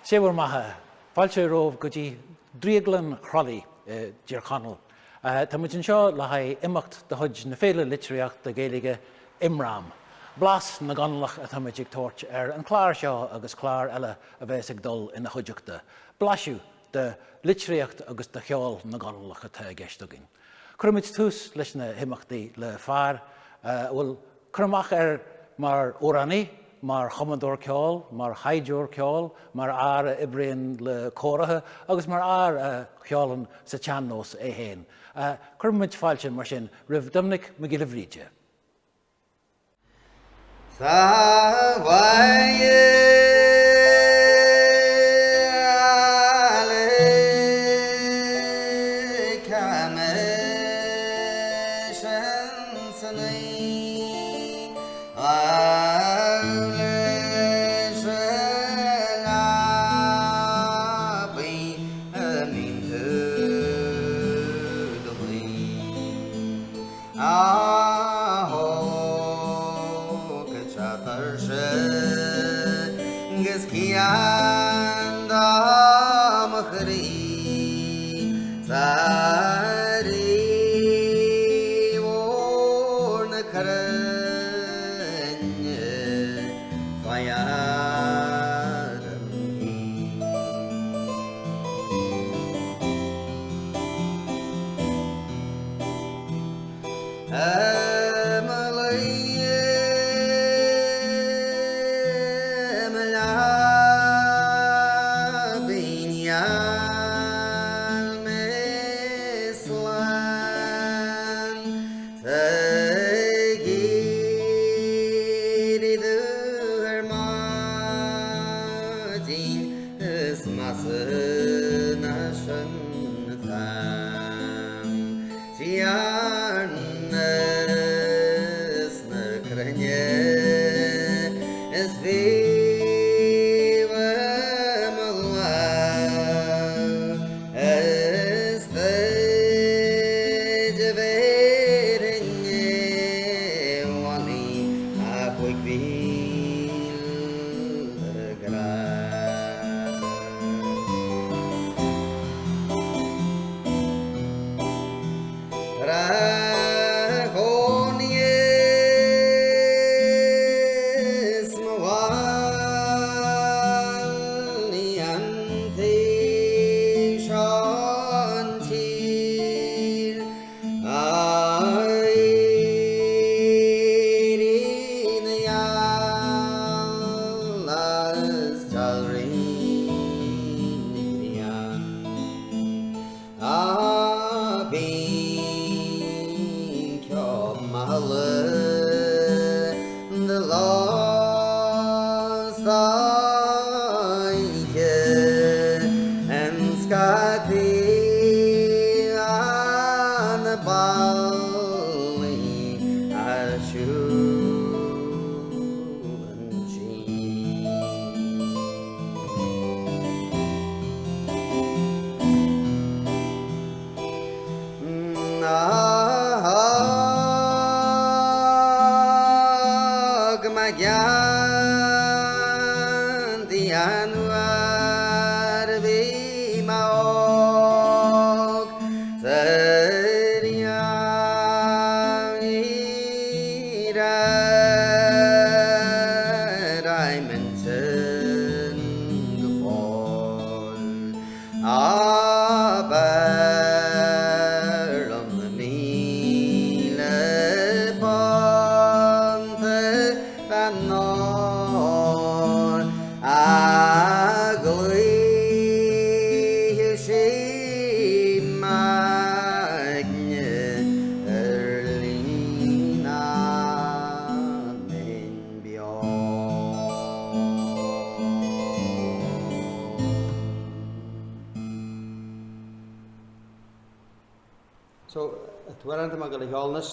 Séhar maithe, fáilte rómh go dtí dríoglann Crolly gConallach. Tá muid an seo le haidh imeacht de chuid na féile liteartha de Gaeilge imream. Blas Na gConallach a tá muid ag tabhairt an chláir seo agus chláir eile a bheits ag dul ina chuideachta. Blasú de liteartha agus de cheol na gConallach atá ag gceist. Cruimiid tús leis na himachtaí le fearr, bhfuil crumach mar óránaí, mar chomadóir ceol, mar haidiúr ceol, mar air ibríonn le cóirithe, agus mar air cheolann sa teannós é héin. Cruimiid fáilte mar sin roimh Dominic McGillivríide.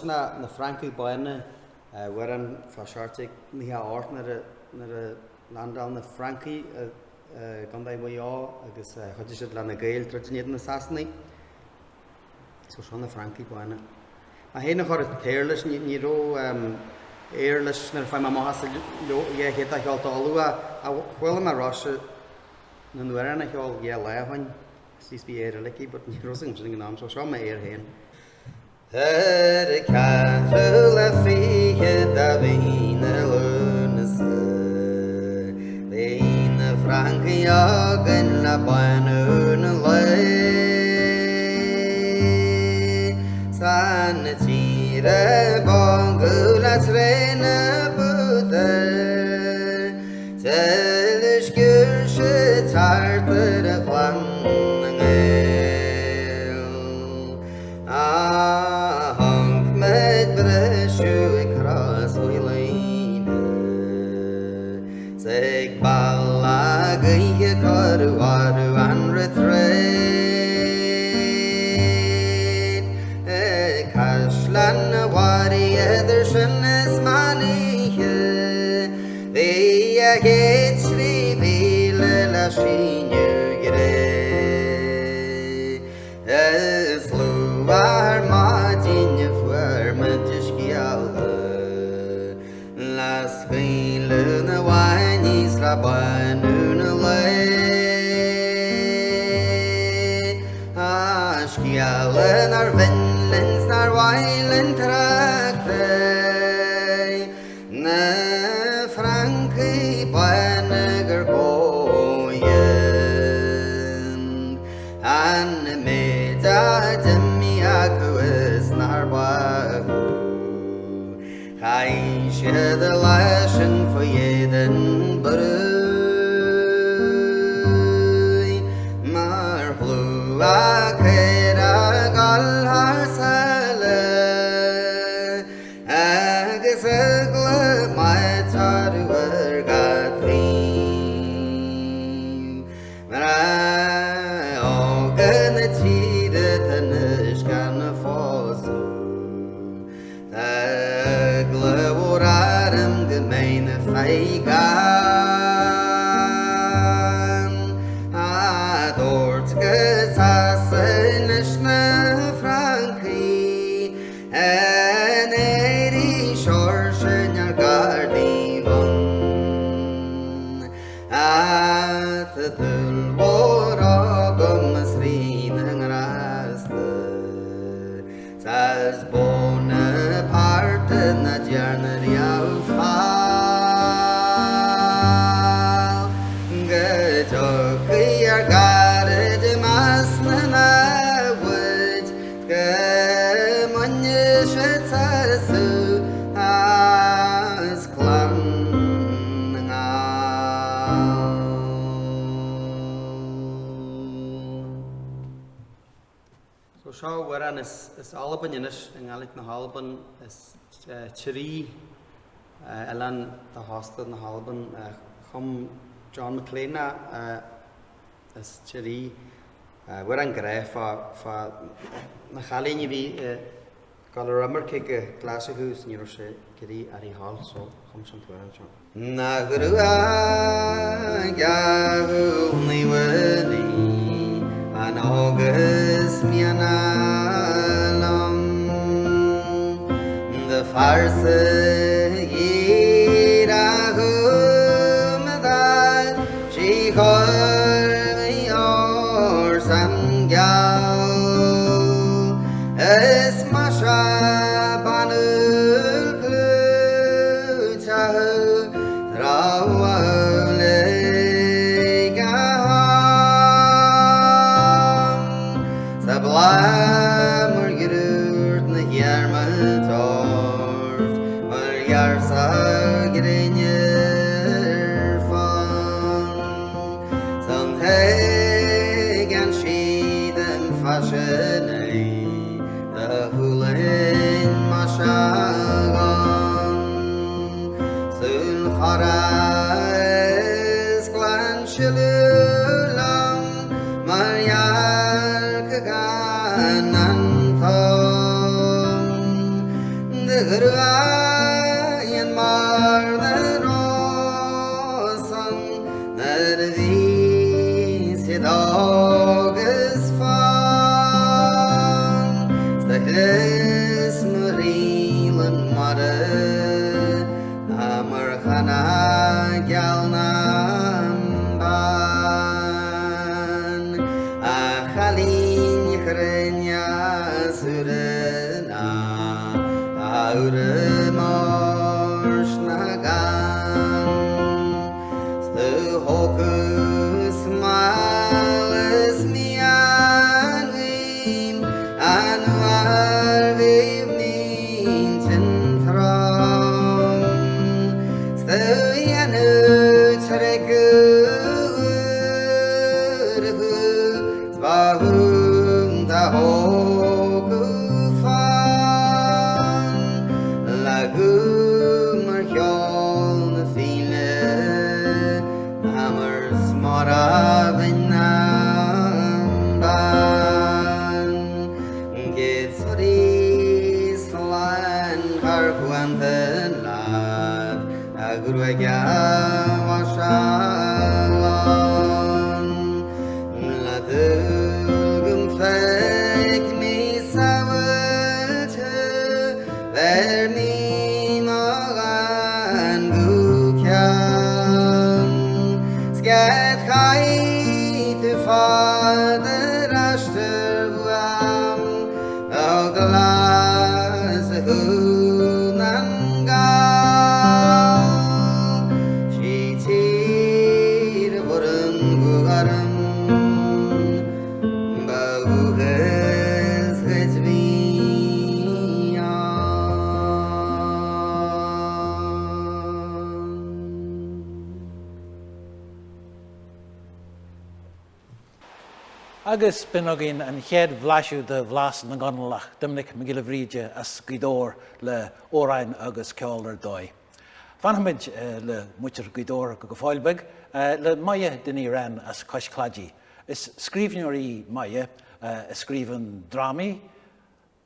Na Frankie Boyne, waarin fashartig Mia Ort naar de landal na Frankie, kan dat bij jou, dus had je het landen Gaeilge traditioneel na Sassni, zo schon na Frankie Boyne. Maar hij nog het heerlijk niet zo eerlijk naar van mama has je het dat je altijd al wel maar Russia Nan wearan a cheol ge lehain sis bí éar lici, but ní rosing sin gnám so seo éar héin. Cathal le fiche da bhína lunas Bhína Francaí agan le bainúna le Sanna tíre bongu le tréna buda Ceiliúradh se tartar a chlan na ngéil Seg balla gaeilge carú an retreat Caslan na wari idir sin is maniche Bhí a géad sríbhíle le síniú gré Slú ar madíne fuair mantis gealga Las chéile na wainís le bainúna le Scialan ar vinlins nar wailin trachta Na Francaí baina gur góin Anna méda dimi acu is nar bagu Chain siad a leisin faoiédan barúi Mar bhlú a céad a gal thar sala Agus agla mai tarú ar gatrín Mar ógan na tíre tanis gan na fósú Glavoraram gemeine feigan Dort gesassen is na Francaí En éri sjorsen ar gardívon The dulvor agam srín ang rasta Sas Bonaparte na dhéanamh al fáil Gatochaí ar garad mas na náhuid Munne se tasú as clan So seo waran is Alban inis yn gaelig na Halban is Chiri Elan da hosted na Halban chum John McLean is Chiri waran greif fa na chalíní bhí gal ramar kike glasahús ní sé gedi ar í hall so chum san tuaran John Na gurú a gahu ní wani An agus mianalam The farsa irahu madal She called me or sangal Es masha banul klutahu Trawale Sablamur gyrurt na hjermaltort Mar jarsa grenjer fan Som hegan skidem fashenei Da hulen mashagan Sul kharas glan shilulam Mar Graaien maar de rozen naar wie ze dag is van Stekles marielen mare Amar khana gyalnam ba Agus binogin an chéad bhlaisiú de Blas Na gConallach, Dominic McGillivreide as Guidór le órain agus ceoltóir dói. Fanhamid le muitir Guidór go fáilbeg, le maia duine ran as coiscladí. Is scríbhneoirí maia, scríbhan drámaí,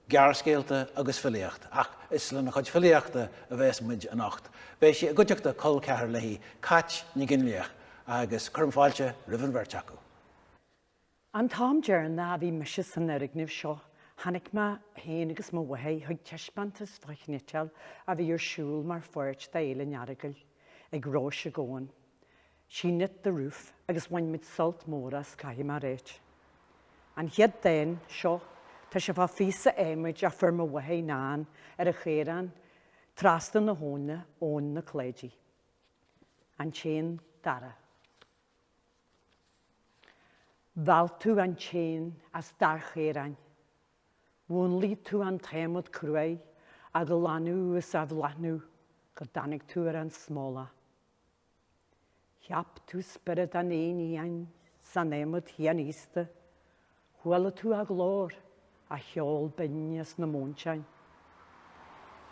gearascéalta agus fhilíocht. Ach, is le na chuid fhilíochta a bheits muid an ocht. Béis sé a gúteachta col cethir lehí, cait ní gConallach agus chumfáilte rivan verteacu. An tám dear na bhí meise san nDrioglann seo, hanig ma héin agus ma wahé chuig teispantas fachneteal a bhí ar siúl mar foirt da éile nearagail ag rós a ggóin. Sí nit the roof agus bhain mit salt móras caihí mar réit. An hiad dain seo tá se bha físa éimiid a fir ma wahé náan ar a chéran trastan na hóna ón na cléidí. An chéin dara. Val tú an chéin as dar chérain. Bhún lí tú an téimod cruai a go lanú is a bhlanú go danig tú ar an smóla. Cheap tú spirid an éon san éimod hían ísta, huala tú a glór a cheol binneas na mónsein.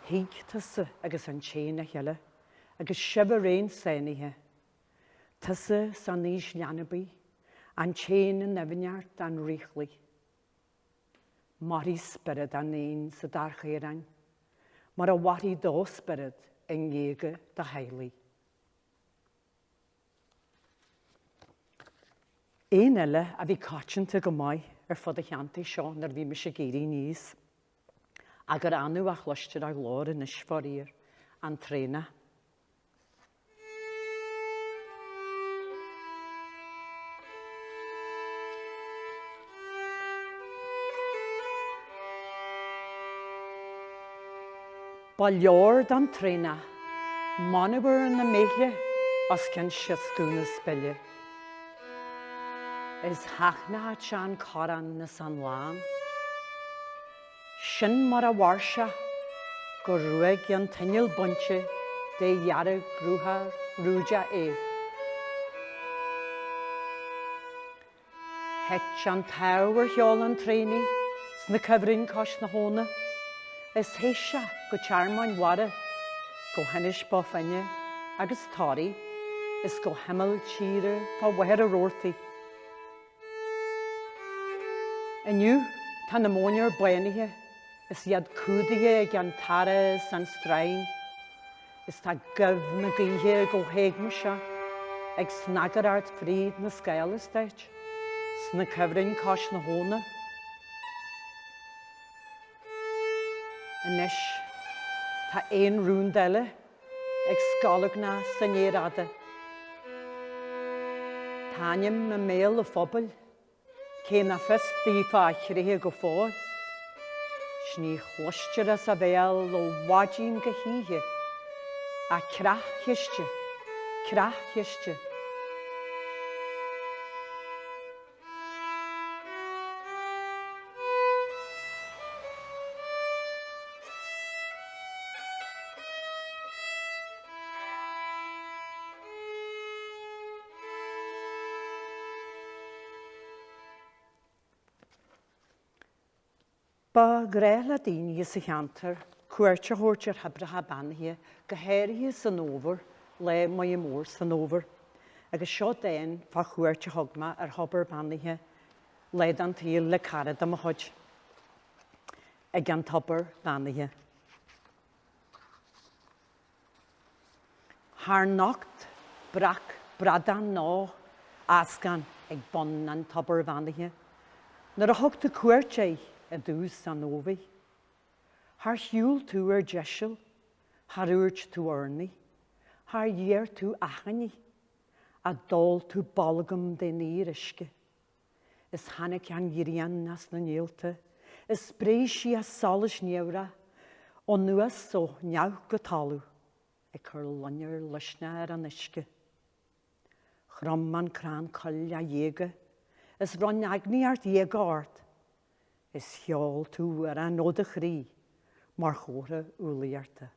Híig tusa agus an chéin a cheile, agus sibh réon sainithe. Tusa san níos leanabí, an chéin an nefneart an Chroithlí. Marí spirid an éon sa dar chérain, mar a warí dó spirid in Gaeilge da Gaeilge. Éon eile a bhí cáitinta go mbeidh ar fud a cheantaí seo nar bhí me sé géirí níos, a gur anú a chluistear a glór in isforír an tréna. Ba leor dan tréna, manabhar na méile as cin siascúna spille. Is hachna hat sean caran na san lán. Sin mar a warsa go ruig an tinil bunche de iar grúha rúja é. Het an táhar heol an tréni sna cyfrin cos na hóna. Is heisha go charman wada, go hanis bofanne, agus tari, is go hemel chire pa weher a rorti. En nu, tan na monier bainige, is yad kudige gan tara san strain, is ta gov na gihe go hegmusha, ag snaggerart frid na scailesteich, sna cyfrin cos na hóna. Anish, ta ein rúndelle, ag scalagna san éirada. Táim na méal a phobal, cé na fest dífa chrithe go fóil. Sní chluistear sa bhéal ó bhaidín go híthe, a creathiste. Ba gréile daoine sa cheantar, cuairte thuirtear hebretha banithe, go héirithe san óbhar, le mai mór san óbhar, agus seo daon fa chuairte thugma ar hobar banithe, le an tíl le carad am a chuid, ag an tobar banithe. Thar nocht brach bradan ná ascan ag bon an tobar banithe, nar a thugta cuairte a dús san óbhaí. Thar hiúil tú ar deisiil, thar úirt tú ornaí, thar dhéar tú achanaí, a dul tú bolgam den írisce. Is hanaic an ghiríon nas na néalta, is spréisi a solas neamhra, ó nuas so neamh go talú, ag chur lonnear leisna ar an isce. Chrom an crán coll a dhéige, is bron agni art dhéige art, is cheol tú ar an nóda chrí, mar chóra úlíarta.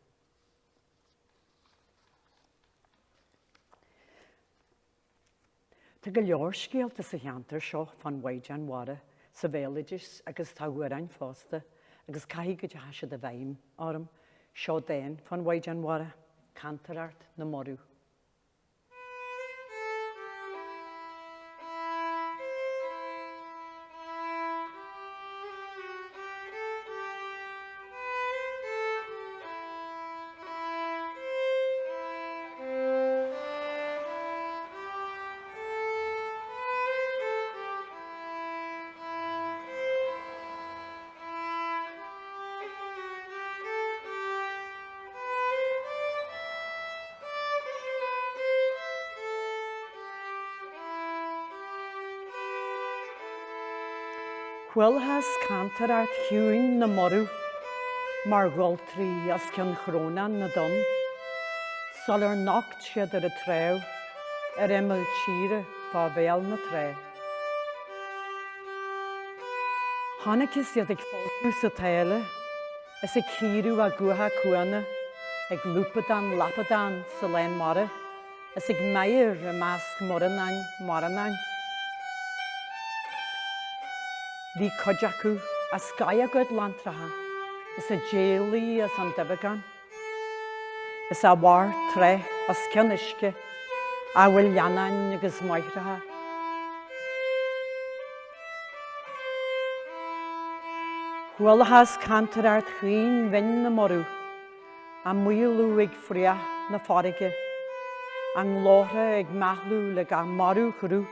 Tá go leor scéalta sa cheantar seo fan waid an wara, sa bhéilidis agus tá uair an fásta, agus caithí go deise de bhaim orm, seo daon fan waid an wara, cantarart na morú. Chhuilthas cantarart hiúin na morú, mar gholtrí as cin chrónan na don, sol ar nocht siad ar a tréw, ar imil tíre fá bhéal na tré. Hanaic is iad ag fáiltú sa chéile, is ag círiú a guatha cuana, ag lúpadan lapadan sa lein mara, is ag meir a measc moranáin. Bhí codeachú a scaia good lantratha, is a déalaí as an debagan, is a bhar tre as cinisce, a bhfuil leanain agus maithratha. Chhuilthas cantarart chuoin bhin na morú, a muilú ag phríoch na fáraige, an glótha ag mathlú le ga marú churú,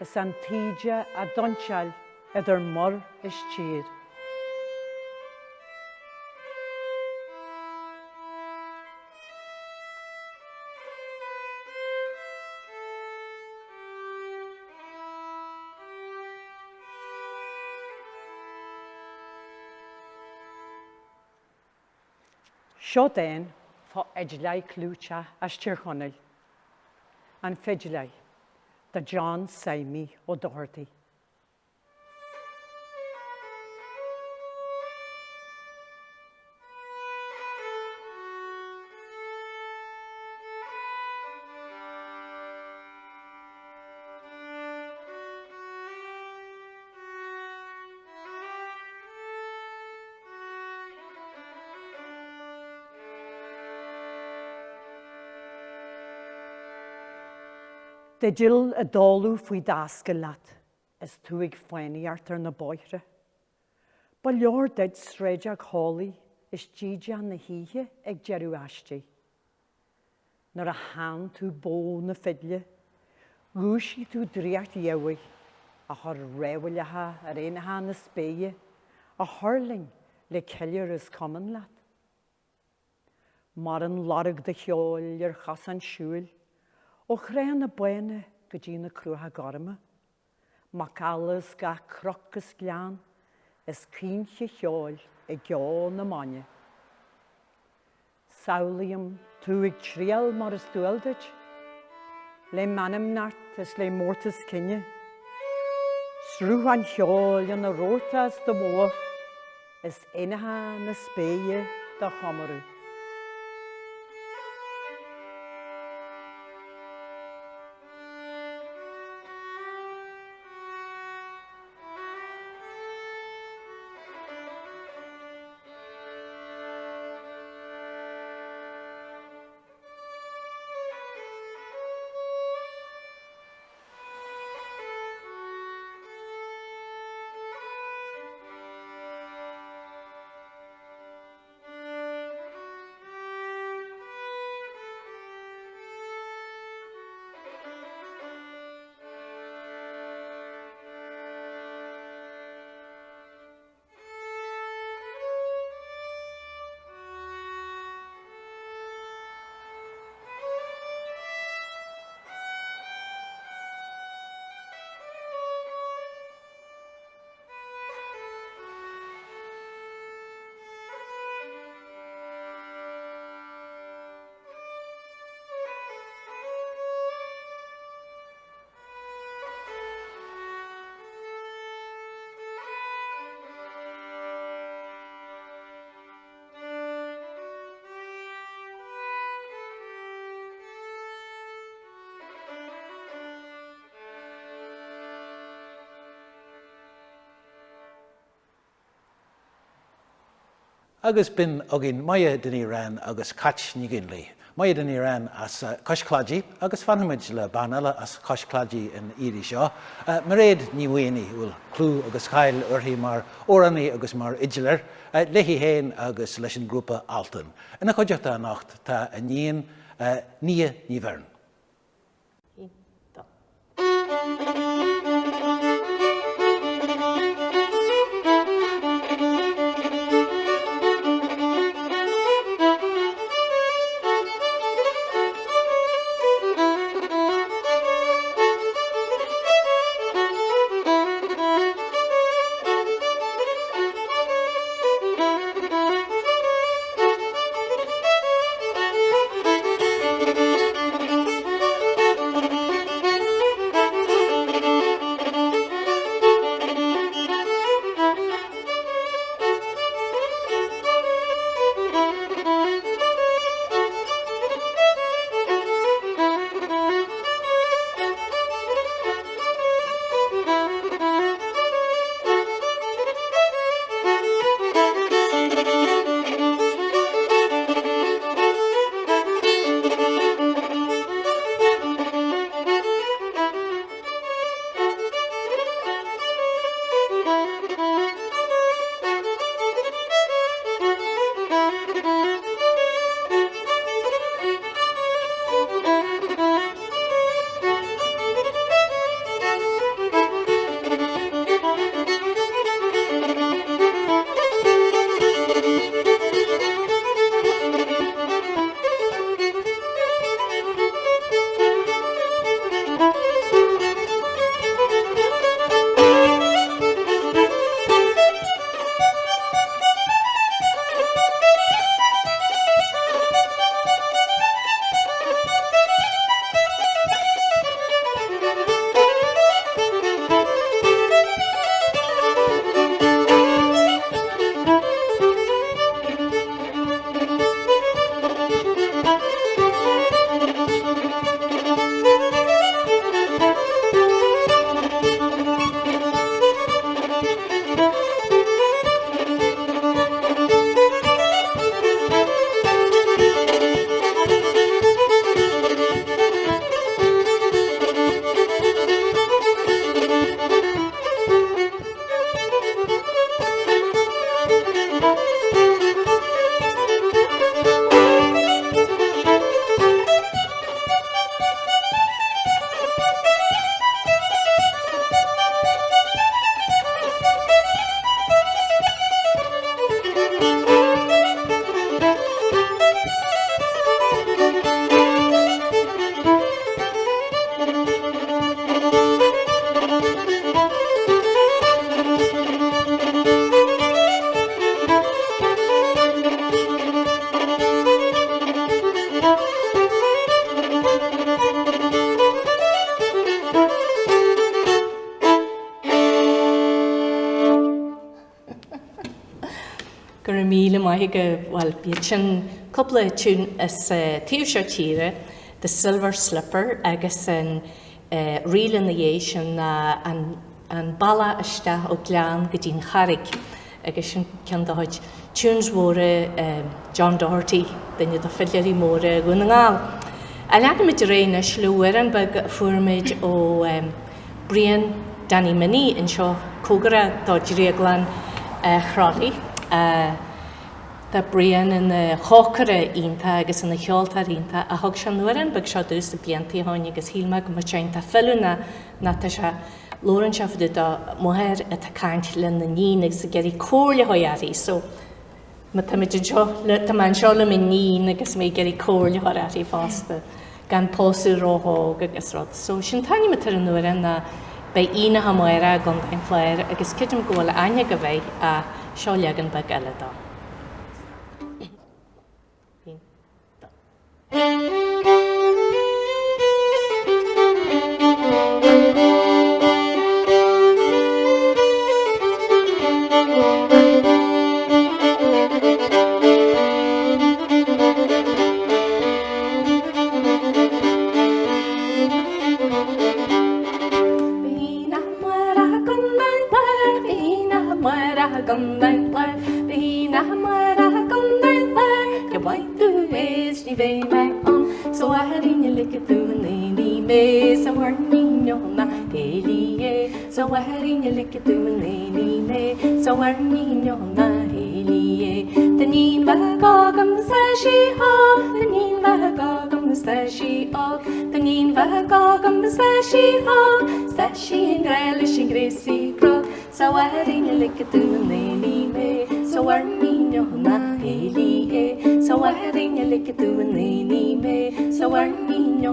is an tíide a donseil idir mor is tír. Seo daon fá eidlai clúte as tíorchonail, an fidlai, da John Saimi ó Doherty. De Jill a dálú faoi dasca leat, is tú ag foiiniart ar na bóithre. Ba leor deid sréide ag hálaí is dídean na híthe ag jeirú aistí. Nar a hán tú bó na fidle, gúsí tú dríart dheabhaigh, a thar réhailethe ar éanathe na spéie, a thurling le ceiliúradh cumann leat. Mar an larg de cheol ar chas an siúil, ó chréan na buine go dtí na crutha garma, mac allas ga crocas glean, is cínche cheol I gceann na maine. Saolaíam tú ag tríal mar is dúildeid, le manam nart is le mórtas cinne. Srúhan cheáil an na rótas do mó, is inathe na spéie da chamarú. Agus bin agin maia den Iran agus catch ní ginlí. Maia den Iran as coscladí agus fanhamid le banala as coscladí in iri seo. Mar réad ní bhaoine bhfuil clú agus chail orthaí mar óraní agus mar idilir, leihí héin agus leis an grúpa altan. Ina chuideachta nacht tá a níon ní bhern. maithe well bíonn sin cúpla tún is tíomhseartíre the Silver Slipper agus an rialan na dhé sin an balla iste ó glean go dtín charrig agus sin cean doid tunes móra John Doherty daine do fhilíochtaí móra go na ngáil. A leanamid réine slúar an bag fuairmid ó Brian Danny Minnie in seo cógara dá dDrioglann Crolly. Tá Brian in na chócara ionta agus in na cheoltóirí ionta a thug sean nuair an bag seo dús a bliantaí tháinig agus hílma go mar teanta fillúna na tá se Lóran se fudú dá muthir a tá caint le na nín agus a geirí cóirle hoiarí, so tá man seo le mi nín agus mé geirí cóirle hoiarí fásta gan pósú róthóg agus rud. So sin taine me tar an nuair an na bei ina ha muire gan ein fléir agus cidim góla aine go bheith a seo legan bag eile dá. So I had in your liquor to Nini May, so we're Nina Helie. So I had in your liquor to Nini May, so we're Nina Helie. The Nin Vagogum Sashi Hog, the Nin Vagogum Sashi Hog, the Nin Vagogum Sashi Hog, Sashi and Gaeilge and Gracie Crook. So I had in your liquor to Nini May, so we're Nina Helie. So I had in your liquor to Nini May, so we're Nina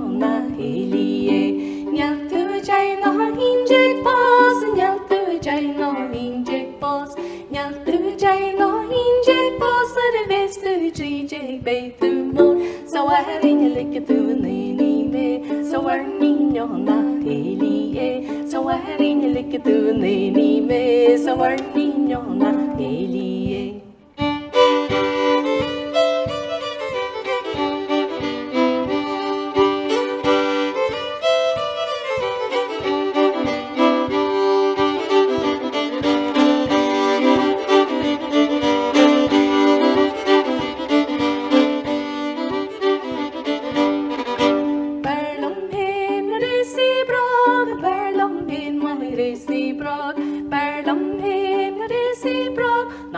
Helie. Nyal to a giant on inject boss, and yell to a giant on inject boss, nyal to a giant on inject boss, and a vest to a GJ bay to more. So I had in your liquor to Nini May, so we're Nina Helie. So I had in your liquor to Nini May, so we're Nina Helie.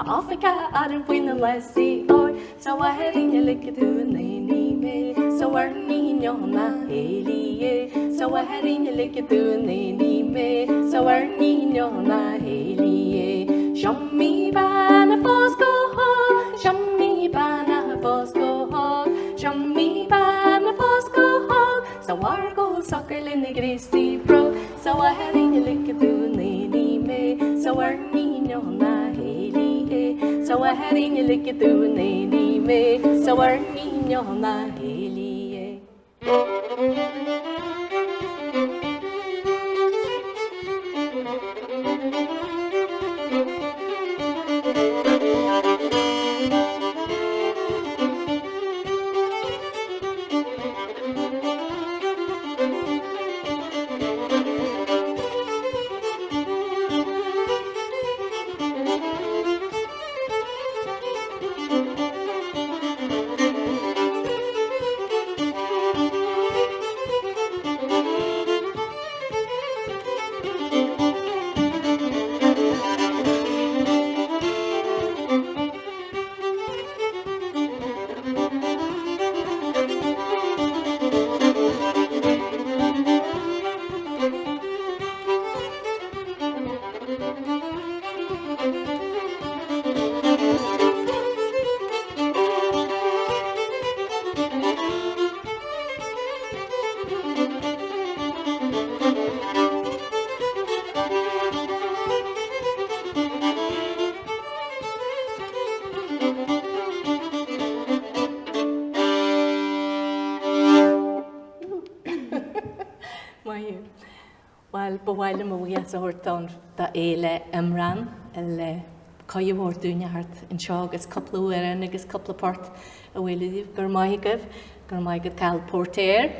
Africa, I didn't win the last sea, so I had in your liquor to a Nini May, so we're Nina Helie. So I had in your liquor to a Nini May, so we're Nina Helie. Show me banana Bosco Hog, show me banana Bosco Hog, show me banana Bosco Hog, so I go soccer in the greasy bro, so I had in your liquor to a Nini May, so we're Nina Helie. So I had in your liquor to a Nini May, so we're Nina Helie. Well, bhhaile mo bhuias a thuirtán da éile amhránaíochta le Caithfhór dúneart in seo agus coppla uaireann agus coppla port a bhfuilh gur maithigh Cathal Póirtéir.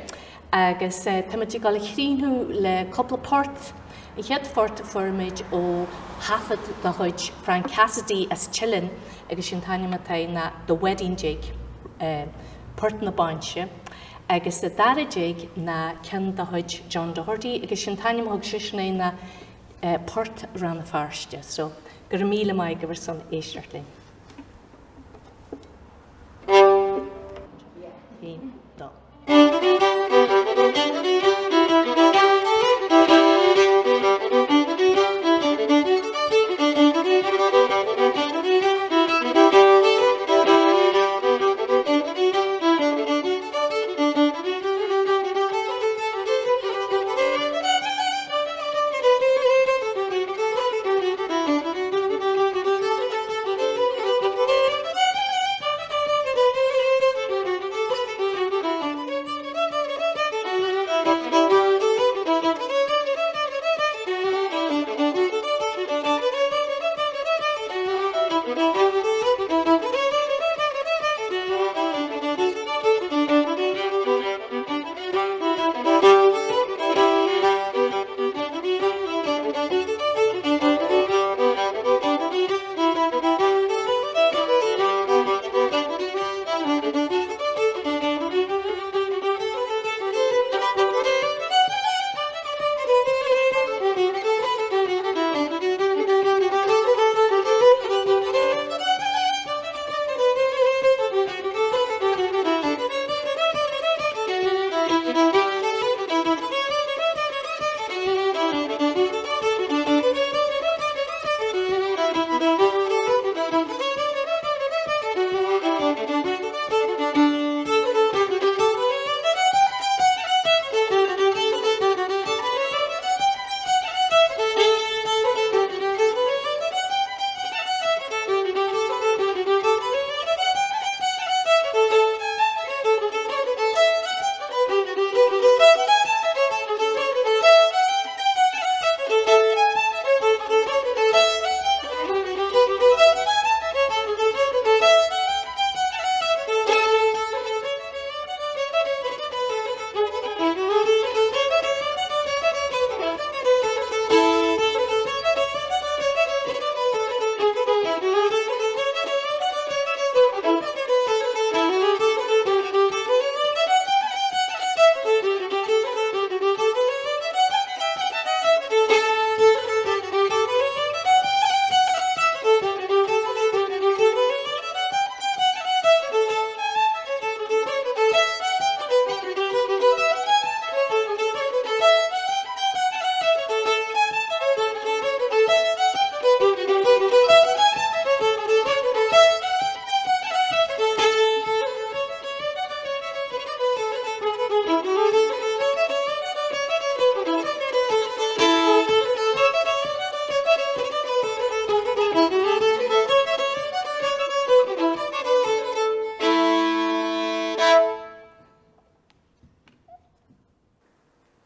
Agus táimití gáil chrínú le coppla port I chéad forta formid ó hafad do chuid Frank Cassidy as chillin agus sin taine matai na the wedding jig port na bainse agus a dara jig na cen do chuid John Doherty agus sin taine thug sisna na port ran na farste. So gur míle mai go bhar san éisteartling. Hín dó.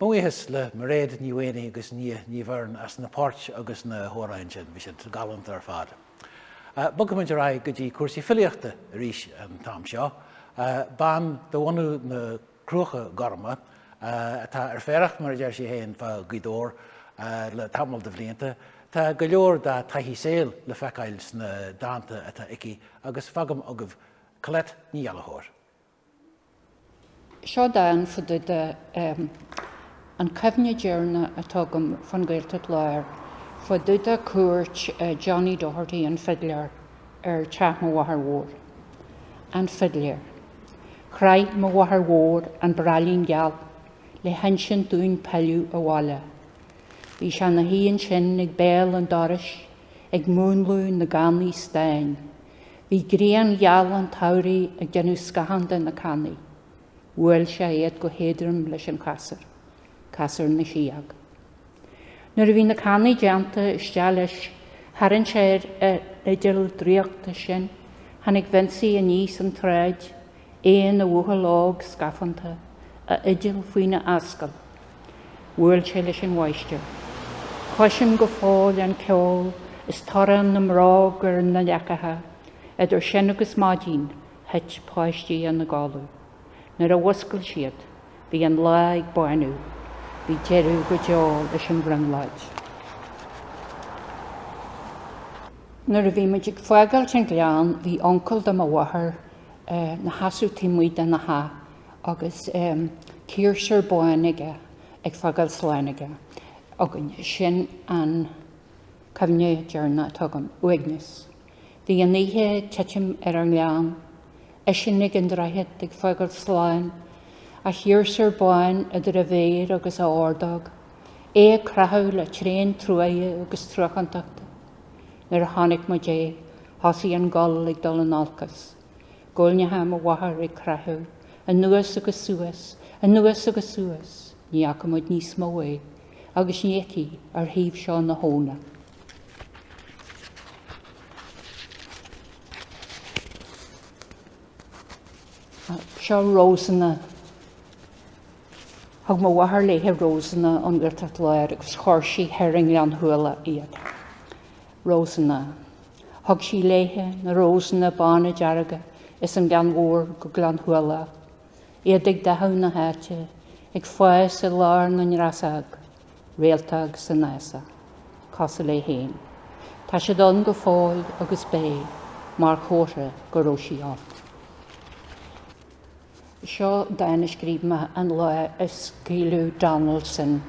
Buíhas le mar réad níhaine agus ní bharn as na páirt agus na hóráin sin, bhí sé galant ar fad. Bugamid ra go dtí cuasaí fhilíochta arís an tám seo, ban dohhaú na crucha garma, tá ar féireacht mar deir sé héin fá gcuidóir le tamil de bhblianta, tá go leor dá taithí saoil le feiceáil na dáanta atá ici agus fagam agah colet ní ealathóir. Seo dáin fuduide an cefne dearna atágam fan Gaeilge léir fuduide cuairt Johnny Doherty an fiddler ar teach mo wathair mhór. An fiddler. Chraith mo wathair mhór an bralín geal le hensin dún peiliú a bháile. Bhí se na híonn sin ag béal an doris ag múnlú na gannaí stein. Bhí grían geal an thabhraí ag genú scahanda na cannaí. Bhfuil sé iad go héadrim leis an casar na siag. Nuair a bhí na cannaí deanta isteach leis tharraing sé idir-thuaiscearta sin, tháinig vinsaí a níos an traid, éon a bhuatha lág scafanta a idir faoine ascail. Bhfuil sé leis an mhaiste. Coisin go fáil an ceol is tharraing na mrá gur na leacatha, idir sin agus maidín het páistí an na gáú. Nar a bhuascail siad, bhí an lá ag bainú, bhí jeirú go deol leis an bhranglaid. Nar a bhí muid ag foigáil sin gleán, bhí oncail do mhathar na hasú tímuid a na ha, agus círsir báinige ag foigáil sláinige, agan sin an cefne dearna atagam uignis. Bhí an ihe tetim an leán, sin ag an draithe ag foigáil sláin, a círsir báin idir a bhéir agus a ordag, crathú le tréin trúaithe agus trúchantachta. Nar a tháinig mo dé, thosaí an gol ag dul an alcas. Gúilne ham a bhathar ag crathú, a nuas agus suas, ní acha muid níos mó é, agus nétaí ar thaobh seo na hóna. Seo rósanna, thug mo bhathar léthe rósanna an gCoirteach léir agus chóirsaí tharraing lean thuaile iad. Rósanna. Thug sí léthe na rósanna bána dearga is an gan mhór go glan thuaile. Iad ag dethú na háite, ag foies sa lár na nrasag, réaltag sa nasa, casa le héin. Tá sé don go fáil agus bé, mar chóirtha go róisí an. Seo dána scríbhme an lá is céiliúradh Donaldson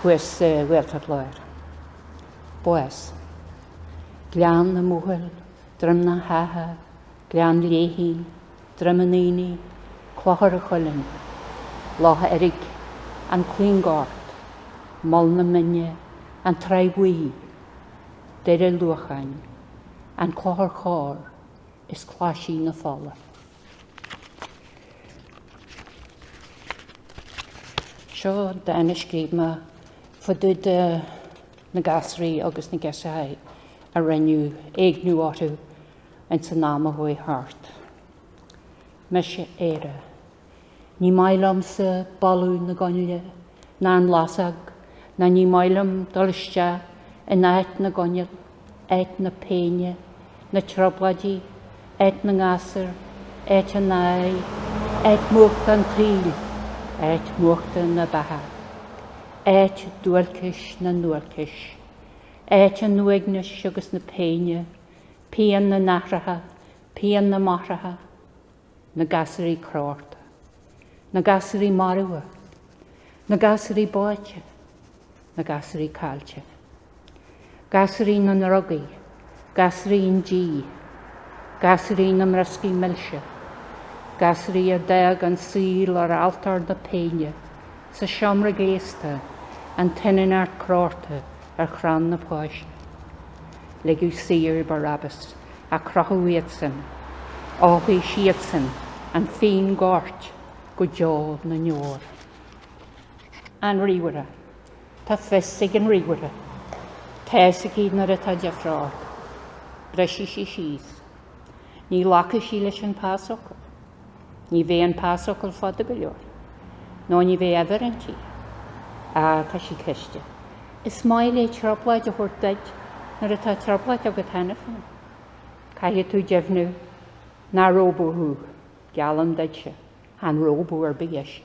huas bhilteach léir. Boas. Glean na múhail, drum na hatha, glean léhín, drum an éini, clochar a chuilin, látha erig, an cuingart, mol na minne, an traidhí, deire luchain, an clochar chór, is cláisí na fála. Seo dána scríbhme faduid na gasraí agus na gesaí a rinneú éagnú átú an sa náma hói hart. Meise éire. Ní mailam sa balú na Gaeilge, na an lasag, na ní mailam doliste in éit na Gaeilge, éit na péine, na trobladí, éit na ngasar, éit a náid, éit muachta an tríl, éit muachta na batha. Éit dúalcis na nualcis, éit a nuignis agus na péine, pían na nachratha, pían na marratha, na gasarí Chroithlí, na gasarí marua, na gasarí buaite, na gasarí cailte, gasarí na nRogaí, gasarí ndí, gasarí na mrascí milse, gasarí ar deag an síl ar altar na péine, sa seomra gléasta, an tinineart Chroithe ar chran na páiste. Leú sír Barabbas a crothúiadsan, ágaí siadsan an féin gáirt go deol na neor. An ríomhara, tá fesig an ríomhara, tesaí nar a tá defrád, breisi sí síos. Ní lacha sí leis an pásocail, ní bhé an pásocail fada go leor, nó ní bhé evarantí, a tá sí ceiste. Is maith le troblaid a thuirtaid nar a tá troblaid agad hena fan. Caithe tú deimhnú ná róbúthú, gealam deise, an róbú ar bigéise.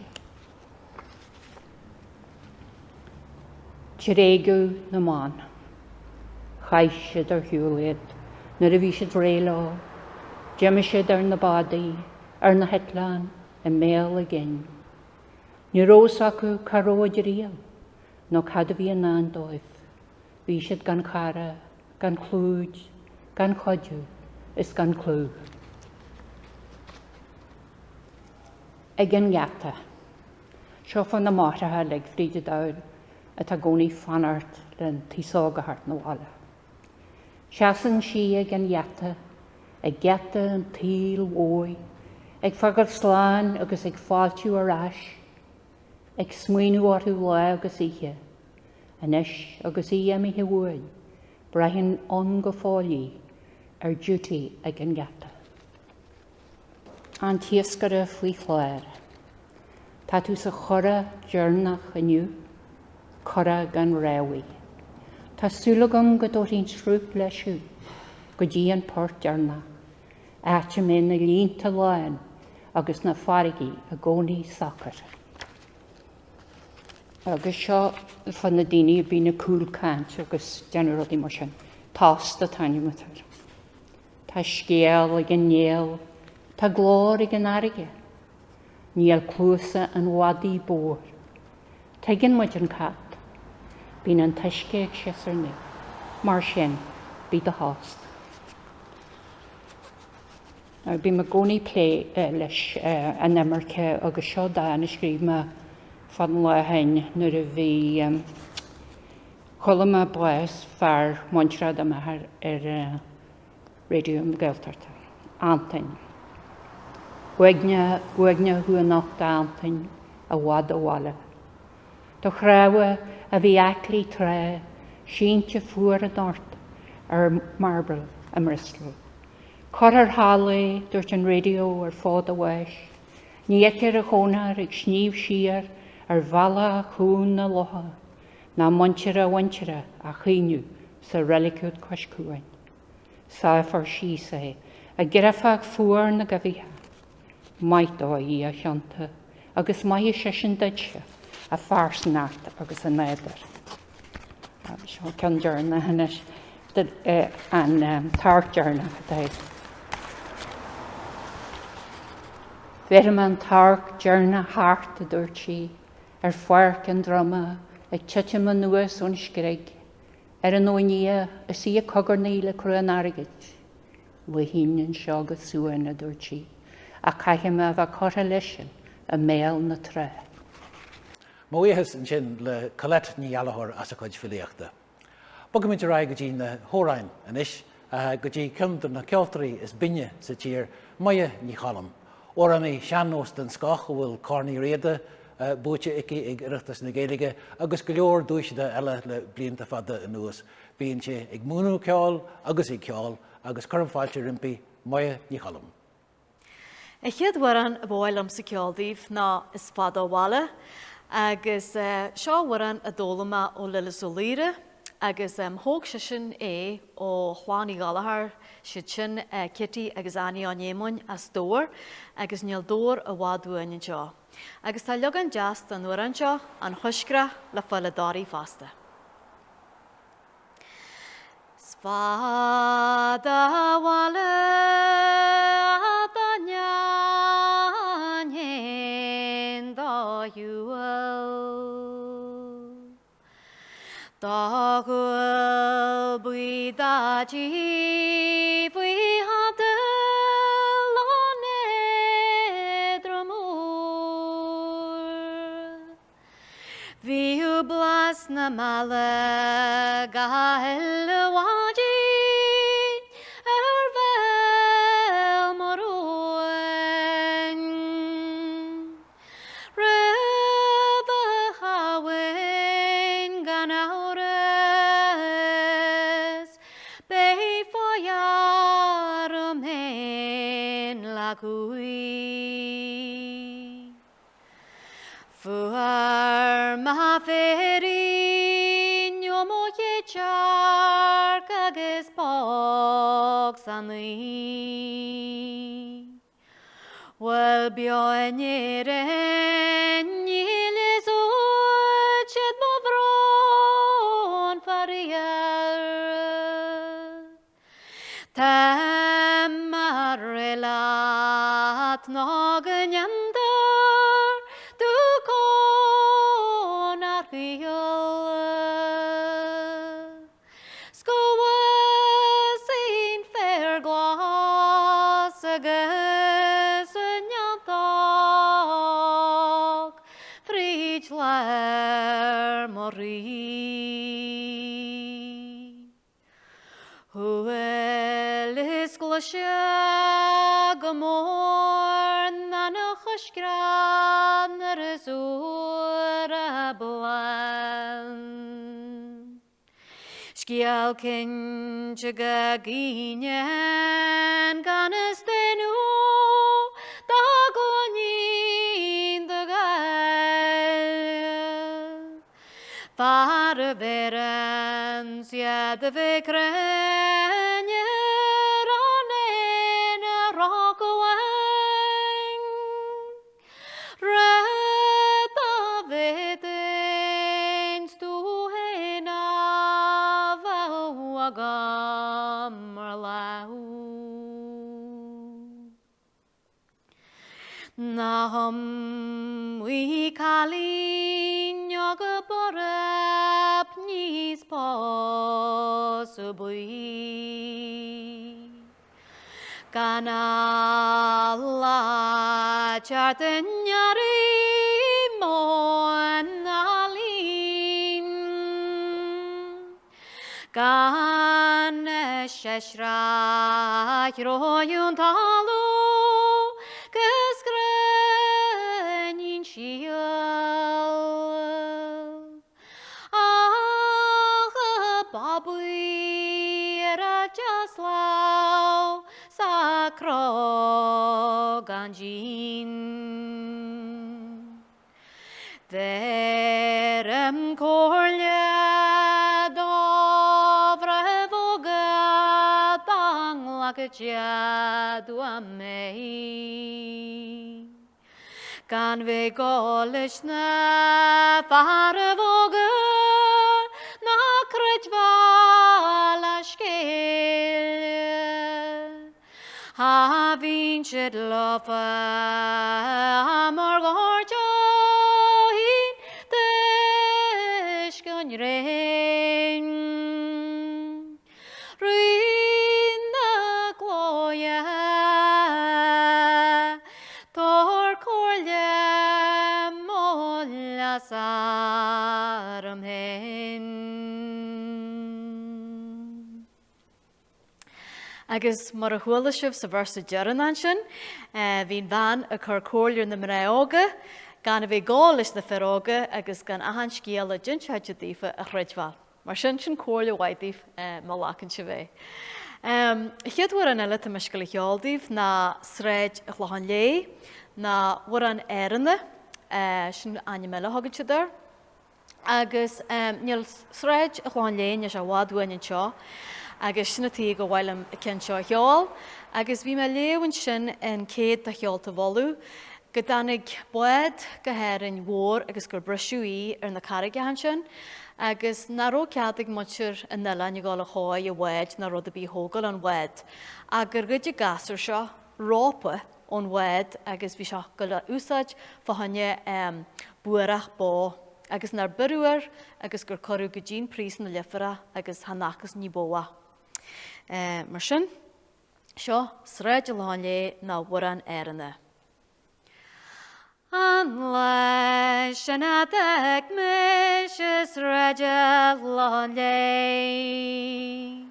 Tirégu na mán, chaisiad ar hiúlaid, nar a bhí siad réilá, deimiisiad ar na badaí, ar na hetláin, a méal a gin. Ní rós acu caróid rial, nó cad a bhí an nándóibh, bhí siad gan cara, gan clúid, gan chodú, is gan clú. Ag an gheata, seo fan na máthatha le fríide dair a tá gcónaí fanart len tíoságahart na bhalla. Seasan si ag an gheata, ag gheata an tíl mhói, ag fagad sláin agus ag fáiltiú arás, ag smuoinú orthú lá agus ihe, anis agus iamíthe bhuail, breithin an go fáilí ar dútaí ag an gheata. An tiascara faoi chláir, tá tú sa chora dearnach aniu, chora gan ráhaí, Tá súlagan go dóirín srúb leisú go dtíon Póirtéir na. Áte mé na línta láin agus na farigi a gcónaí sacr. Agus seo fan na daoine bí na cúlcáint agus deanúradí mar sin tásta tainimetar. Tá scéal ag an néal, tá glór ag an airige. Níl clúsa an wadaí bór. Teigin muid an cat, bín an tuisce ag siasarni, mar sin bí de hást. Bí me gcónaí lé leis an Imirce agus seo dána scríbhme fan le hain nuair a bhí chulama Blas fear Montreal am ar radio na Gaeltarta. Antain. Gwegne huanach da antain a wad a wala. Do chrawe a bhí aclí tre, síinte fuair a dort ar marble am Bristol. Cor ar hála dúirt an radio ar fád a weis. Níetir a chónar ag sníomh siar ar bhela chuún na lotha, na montere a wantere a chéiniu sa relicúd coscúin. Sa far sí sé, a ggirafag fuair na gabhíthe. Maith ó í a cheanta, agus mai sé sin deitse a farsnacht agus a néidir. Seo cean dearna hanis an tart dearna a Bheirm an targ dearna háart a dúirt sí ar foiirc an drama ag tiite man nuas ón screig ar an óní a sí a cogarnaí le cruan airgid. Le híonn seo go suúin a dúirt sí a caiithim a bheith cortha leisin a méal na tre. Móíhas an sin le colet ní alahor as a chuid fhilíochta. Bogam ra go dtí na hórain anis go dtí cumdar na ceoltóirí is binne sa tír maithe ní chalam. Oraní seanós den scach bhfuil carnaí réada buaiteoirí ag Oireachtas na Gaeilge agus go leor dúiseide eile le blianta fada in nuas. Bíonn sé ag múnú ceáil agus ag ceáil agus chum fáilte rimpi maithe ní chalam. I chiad waran a bháilm sa ceoldaíh ná is fada bhála agus seo waran a dólama ó Lilasólíre agus thóg se sin é ó Chlánaí Galahar si sin Kitty agus Annie an Émon as dór agus níl dór a bhádúin an seo. Agus tá legan deas an nuair an seo an chuiscra le foladáí fasta. Sfada bhála Da gwyl bwyd a ji fwy hadl o nedrymwr. Fi yw Blas Na Gaeilge wadi ar fel mor oen. Fuar ma ferin yo mo ye char agus box ani. Wel bio eneren yiles o chet mo bron farier. Tamarelat noganyanda Gamor na chuiscran ar a zúr a blan. Scial cinse go gínean gan is denú da gonín de Gaeilge. Far a verans de bheith crainnear an éin a rach amhain. Red a bheith ein stúin a bheith agam mar lew. Na hom wi calín og a borab níos pás a bui. gConallach art nhearí móin a líon. Gan shaibhreas roiún talú gus grainnín síol. Ach a babuír a jaslaw sa crog an jean. Derem corle dovre voga dang like a jadu a mei. Gan ve golish na fara voga na Chroithlí scéile. Ha vincit lofa amor gorjohin desh rein. Ruin na gloia tor corle molla saram hen. Agus mar a thuaile sibh sa bharsa dearan an sin, bhín bhean a chur comhóir na mráóga, gan a bheith gáis na fearóga agus gan ahan scéala dinseide dífa a Chroithlí. Mar sin comhóir waidíh má lachan si bheith. Chiadhfuair an eile me scoil chealdíh na sreid a chláhan lé, na bhfuair an éireanna sin aine meile hagann si dar. Agus níl sreid a chláhan lé ne se bhádúin an seo, agus sinna tí go bhhailm cin seo cheáil, agus bhí me léhann sin an céad a cheolta bholú, go danig buad go héir an mhór agus gur brisiúí ar na carige han sin, agus na ró ceadig muir an nila ní gála cháid a bhaid na rud a bí hógal an bhaid, a gur goide gasar seo rápa ón bhaid agus bhí seo go le úsáid fahanne buairach bó, agus nar burúar agus gur corú go dín prís na lifara agus hanachas ní bóa. Mar sin, seo sreid a láin lé na bhfuair an éireanna. An leis an adeg mis is sreid a láin lé.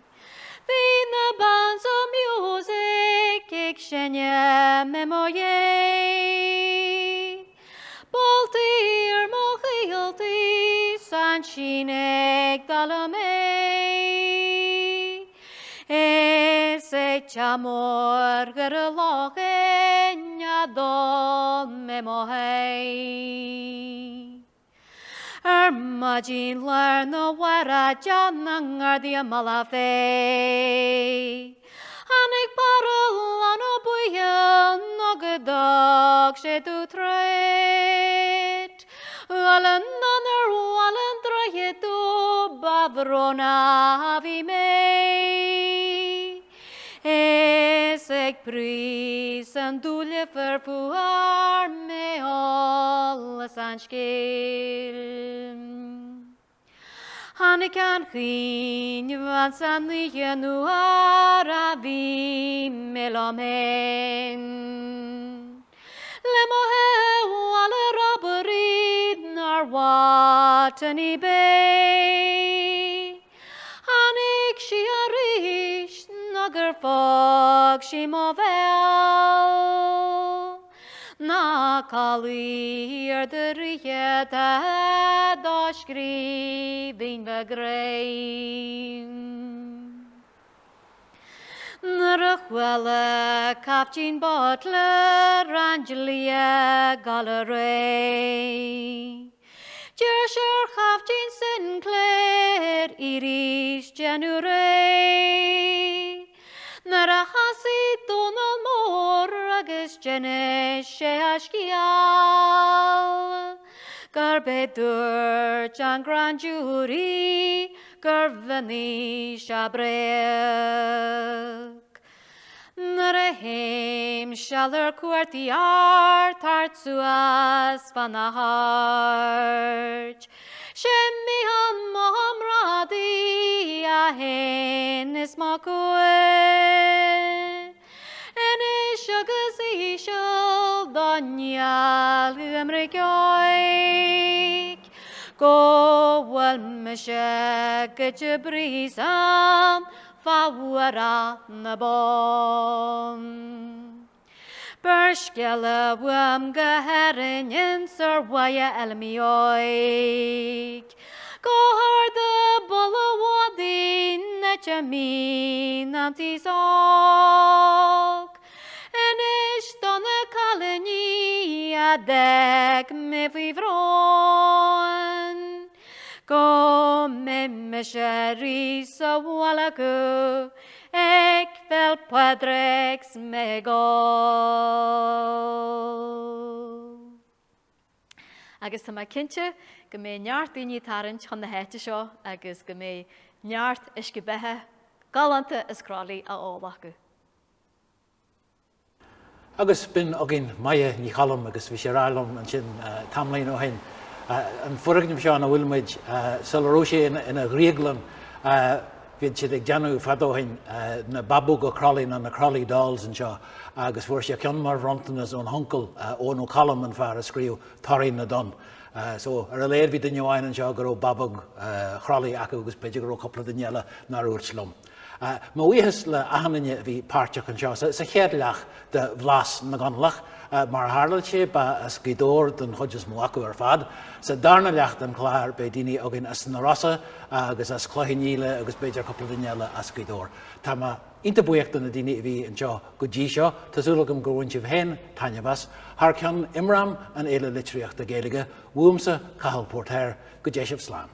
Bhí na bands o music ag sinne memoyé. Póirtéir mo Gaeilge san sin ag dala mé. Is ag teamór gur a lágin a dó me mo hei. Madín leir nó bhara deanang ar dí a mala fé. Hannig baril an ó buan nó go dag sé dú treid. Walan anar walan draiedu bavrona vi mei. Es eg pris an dúle verpuar me all san skil. Hannig an chyn van san nu ara vi melomen. Le mo wale robbery nar watan I bay. Hannig si a rish nagar fog si mo vel. Na kalir de rieta da skriving begrein. Narachwella Captain Butler Angelia Gallery Deir seir chaftín Sinclair iris genúré. Nar a chasí Donal mór agus genne sé ascial. Gur bedur John Grand Jury, gur venni shaibhreas. Nar a heim shalar cuairtéir tartsuas van a hart. Shemmi han hamhránaíochta a hen is ma cúin. En is agus ishal Donegal Amhránaíochta. Go wel me se gyda brisam fawra na bon. Berskele wam geherin in sir waya elmioig. Go har de bolle wadi netje min antisok. En is dan a kalini a dek me vivron. Go me sheri so walaku. Ek fel padrex me go. Agus tá cinnte go mé neart daoine tarint chun na héite seo agus go mé neart is go bethe galanta is Crolly a ólachu. Agus bin agin maia ní chalam agus bhí sé rálam an sin tamlainn ó hin. An furignim seo na bhfuilmuid sulró sé ina dDrioglann Bhíonn siad ag deanú fadóhain na babú go Crolly na Crolly Dolls an seo agus fuair sé ceann mar bhrontanas ón honcail ón O'Callum an fear a scríú tharraing na don. So ar a léir bhí duine amháin an seo gur ó babug Crolly acu agus beidir gur ó coppla duine eile nar úr slum. Má bhuíthas le aithneanne bhí páirteach an seo sa chéileach de Blas Na mar hála sé ba as gidóir don chuideas mó acu ar fad. Sa dána leacht an chláir be daoine agin as na rasa agus as chluithníile agus beidir coppla duine eile as gidóir. Tá má inta buíochta na daoine bhí an seo go dtí seo, tásúlagam gur bhain sibh hen tainebhas, thar ceann imram an éile litríochta Gaeilge, bhuamsa Cathal Póirtéir go dté sibh slán.